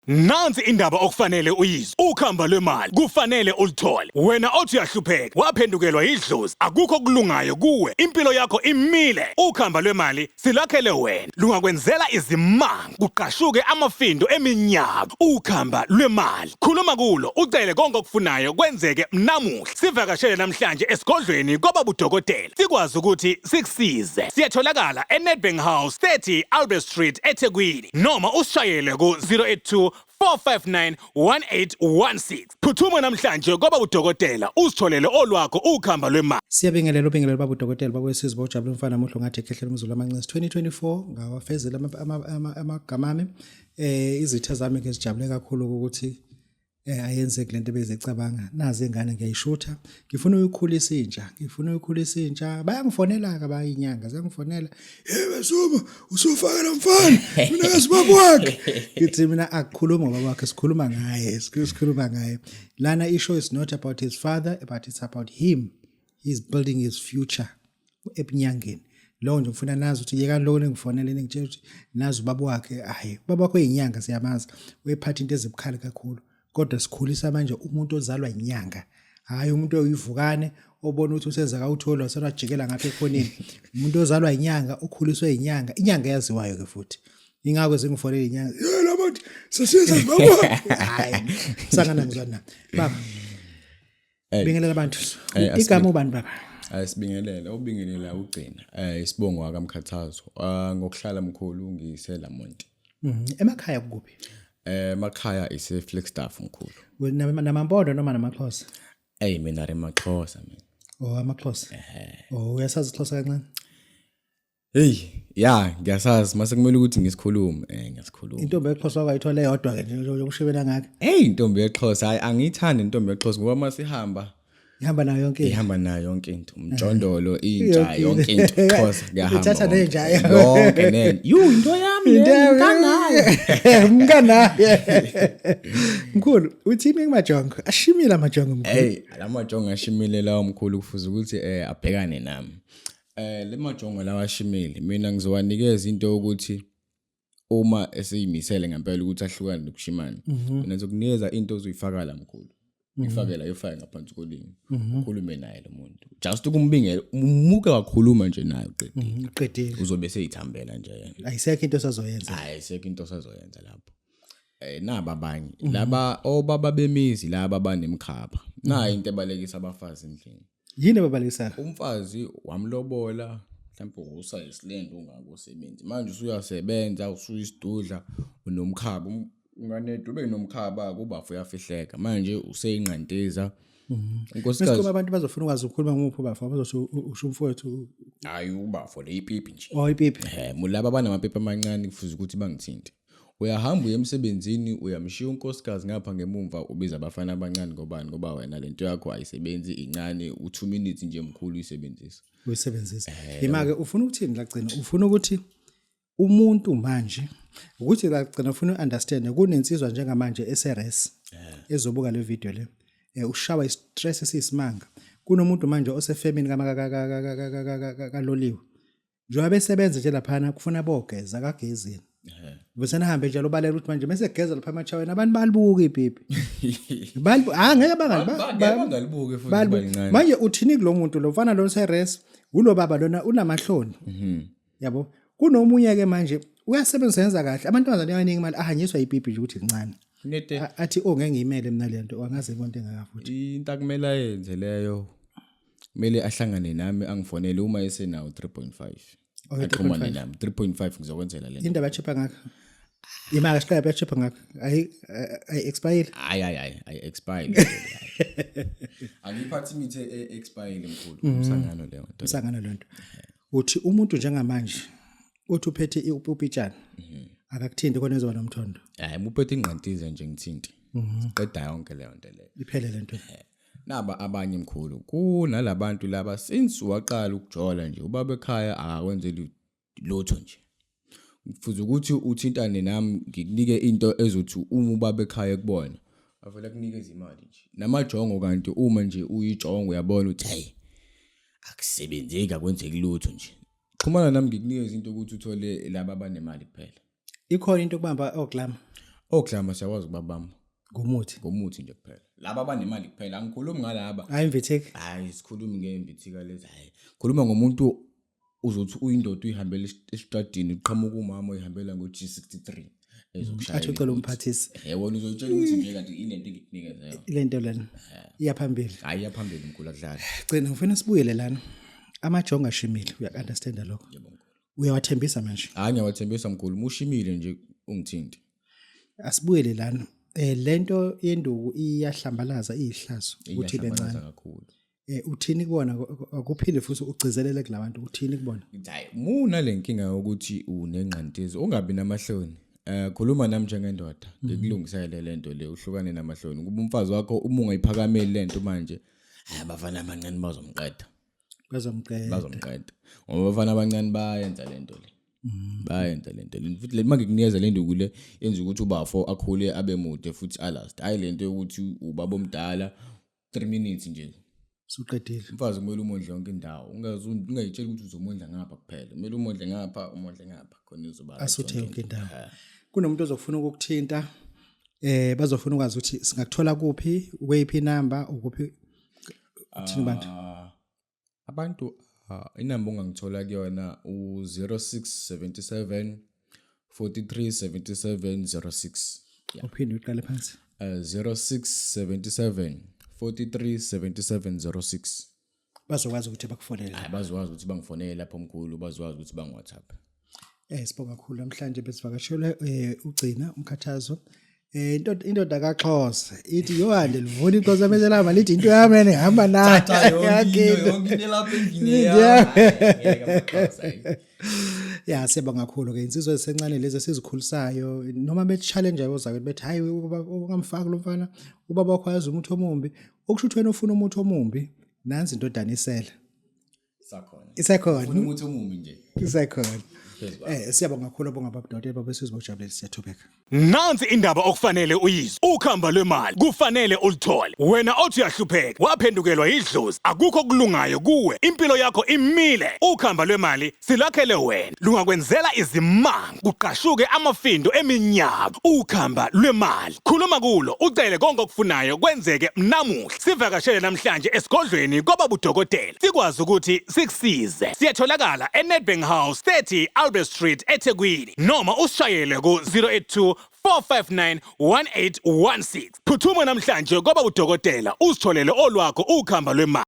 Nansi indaba okufanele uyizwe. Ukhamba lwemali kufanele ulithole. Wena othi uyahlupheka, waphendukelwa idlozi. Akukho kulungayo kuwe. Impilo yakho imile. Ukhamba lwemali silakhele wena. Lungakwenzela izimanga, kuqashuke amafindo eminyaka. Ukhamba lwemali. Khuluma kulo, ucele konke okufunayo kwenzeke namuhla. Sivakashele namhlanje esigodlweni kwaBabu Dokotela. Sikwazi ukuthi sikusize. Siyatholakala eNedbank House 30 Albert Street eThekwini noma usishayele ku 082 4591816. Phuthuma namhlanje kwaBabu Dokotela usitholele olwakho ukhamba lwemali. Siyabingelela ubingelelo Babu Dokotela bakwesizwe bojabula umfana muhlo ngathi ekhehlele umzulu amancisi 2024 ngawafezela amagamami izitha zami ngezijabule kakhulu ukuthi ayenze kulento bezicabanga nazi ingane ngiyayishutha ngifuna ukukhulisa intsha bayangifonela ka bayinyanga zangifonela besuma usufakela mfana mina ngasibaba wakhe ngithi mina akukhuluma baba wakhe sikhuluma ngaye lana ishow is not about his father but it's about him. He's building his future ebunyangeni lo nje ngifuna nazi ukuthi yeka lo ngifonele ngitshela ukuthi nazi ubaba wakhe baba wakhe inyanga siyamazi uyephatha into ezibukhali kakhulu. Kodwa sikhulisa manje umuntu ozalwa inyanga hayi umuntu oyivukane obona ukuthi usenza kawuthola senajikela ngapha ekhoneni umuntu ozalwa inyanga ukhuliswe inyanga yaziwayo ke futhi ingakho sengifonela inyanga yela bathi sesiyenza baba hayi sangana ngizwana baba bingelela abantu igama ubani baba Sibingelela ubingelela ugcina isibongo waka Mkhathazo ngokuhlala mkhulu ngisela Monti emakhaya kuphi emakhaya ise Flagstaff mkhulu namambondo noma namaXhosa mina remaXhosa mina amaXhosa uyasazi iXhosa kancane ngiyasazi mase kumele ukuthi ngisikhulume ngiyasikhuluma intombi yeXhosa kwayithola eyodwa ke nje yokushebela ngakho intombi yeXhosa hayi angiyithandi intombi yeXhosa ngoba masihamba ihamba nayo yonke into umjondolo intsha yonke into Xhosa kuyahamba ithatha nenja yonke into yami mkanaye mkhulu uthini ngemajongo ashimile amajongo mkhulu la majongo ashimile lawo mkhulu kufuza ukuthi abhekane nami le majongo lawa ashimile mina ngizowanikeza into ukuthi uma esiyimisele ngempela ukuthi ahlukane nokushimana mina ngizokunikeza into ozoyifaka la mkhulu ifakela ifake ngaphansi kolimi ukhulume naye lo muntu just ukumbingela umuke wakhuluma nje naye uqedile uzobe seyithambela nje ayisekho into osazoyenza lapho naba abanye laba obaba bemizi laba banemkhapha nayi into ebalekisa abafazi endlini yini ababalekisa umfazi wamlobola mhlawumbe usayisilendo ungakusebenzi manje usuyasebenza usuyisidudla unomkhaba unganedwe benomkhaba kuba uyafihleka manje useyinqantiza inkosikazi mase abantu bazofuna ukwazi ukukhuluma ngomuphi bafo bazosho usho umfowethu hayi ubafo le ipipi nje ipipi mulaba banamapepa amancane kufuza ukuthi bangithinte uyahamba uye emsebenzini uyamshiya unkosikazi ngapha ngemumva ubiza abafana abancane ngoba wena lento yakho ayisebenzi incane u2 minutes nje mkhulu uyisebenzisa imake ufuna ukuthini lagcina ufuna ukuthi umuntu manje ukuthi lagcina ufuna understand kunensizwa njengamanje SRS ezobuka le video le ushawa istress esisimanga kunomuntu manje osefemini kaloliwe njengoba besebenza nje lapha kufuna bogeza kagezini bese nahambe njalo balela ukuthi manje mase gegeza lapha emachaweni abantu balibuka ipipi ngeke bangalibuke futhi balincane manje uthini kulomuntu lo mfana lo SRS ulo baba lona unamahloni yabo kunomunye ke manje uyasebenza yenza kahle abantu abanzane abaningi imali ahanyiswa ipipi nje ukuthi incane athi ngeke ngiyimele mina lento angaze konke engakafuthi into akumele ayenze leyo kumele ahlangane nami angifonele uma esenawo 3.5 axhumane nami 3.5 ngizokwenzela lento indaba yachipa ngakho imali siqaba yachipa ngakho ayi expire ayi expire angiphathi imithi expire mkhulu umsangano lento uthi umuntu njengamanje uthi uphethe upitshana akakuthindi khona ezoba nomthondo muphethe inqantiza nje ngithinti qeda yonke leyo nto leyo iphele lento naba abanye mkhulu kunalabantu laba since waqala ukujola nje ubaba ekhaya akakwenzeli lotho nje kufuze ukuthi uthintane nami ngikunike into ezothi uma ubaba ekhaya kubona avela kunikeza imali nje namajongo kanti uma nje uyijongo uyabona ukuthi hey akusebenzeki akwenzeki lutho nje xhumana nami ngikunikeza into ukuthi uthole laba abanemali kuphela ikhona into kubamba oglama Oklama siyakwazi ukubabamba Ngumuthi. ngomuthi nje kuphela. Laba abanemali kuphela angikhulumi ngalaba. Hayi mvitheki. Hayi sikhulumi ngembithika lezi hayi. Khuluma ngomuntu uzothi uyindoda uyihambela esitradini uqhamuka umama uyihambela ngo G63 ezokushaya. Athi ucela umphathisi. Wona uzotshela ukuthi nje kanti ilento engikunikeza yona. Ilento lena iyaphambili. Hayi yaphambili mkhulu akudlala. Gcina ufuna sibuyele lana. Amajonga ashimile uya-understanda lokho. Yebo mkhulu. Uyawathembisa manje. Hayi ngiyawathembisa mkhulu mushimile nje ungithinti. Asibuyele lana. Lento yenduku iyahlambalaza iyihlazo ukuthi bencane. Kakhulu. Uthini kubona akuphinde futhi ugcizelele kulabantu uthini kubona? Hayi muna lenkinga yokuthi unenqantizo ungabi namahloni. Khuluma nami njengendoda ngikulungisele lento le uhlukane namahloni kuba umfazi wakho uma ungayiphakameli lento manje abafana abancane bazomqeda. Bazomqeda. Ngoba abafana abancane bayenza lento le. Bayenza lento le. Futhi lema ngikunikeza le nduku le yenza ukuthi ubafo akhule abe mude futhi alast. Hayi lento yokuthi ubaba omdala 3 minutes nje. Suqedile. Umfazi kumele umondle yonke indawo. Ungayitshela ukuthi uzomondla ngapha kuphela. Kumele umondle ngapha khona izoba. Asuthe yonke indawo. Kunomuntu ozofuna ukukuthinta bazofuna ukwazi ukuthi singakuthola kuphi ukuyiphi number ukuphi uthini bantu abantu inamba ongangithola kuyona u0677 437706 uphinde uqale phansi 0677 437706 bazokwazi ukuthi bakufonele bazokwazi ukuthi bangifonele lapho mkhulu bazokwazi ukuthi bangi WhatsApp. Sibonga kakhulu namhlanje besivakashele ugcina Mkhathazo indoda kaXhosa ithi yohande livuna iXhosa menzela mali ithi into yami engihamba nayo yonke lapha endlini yami ya sibonga kakhulu ke insizwe esencane lezi sizikhulisayo noma be-challenge ozayo bethi hayi ungamfaki lo mfana ubaba wakho yazi umuthi omumbi okusho ukuthi wena ufuna umuthi omumbi nansi indodana isela isakhona umuthi omumbi nje isakhona. Siyabonga kakhulu bonga Babu Dokotela babesizwe bojabulele siyathobeka. Nansi indaba okufanele uyizwe. Ukhamba lwemali kufanele ulithole. Wena othi uyahlupheka, waphendukelwa idlozi, akukho kulungayo kuwe. Impilo yakho imile. Ukhamba lwemali silakhele wena. Lungakwenzela izimanga, kuqashuke amafindo eminyama. Ukhamba lwemali. Khuluma kulo, ucele konke okufunayo kwenzeke namuhla. Sivakashele namhlanje esigodlweni kwaBabu Dokotela. Sikwazi ukuthi sikusize. Siyatholakala eNedbank House 30 Albert Street eThekwini noma usishayele ku 082 459 1816. Phuthuma namhlanje kwaBabu Dokotela usitholele olwakho ukhamba lwemali.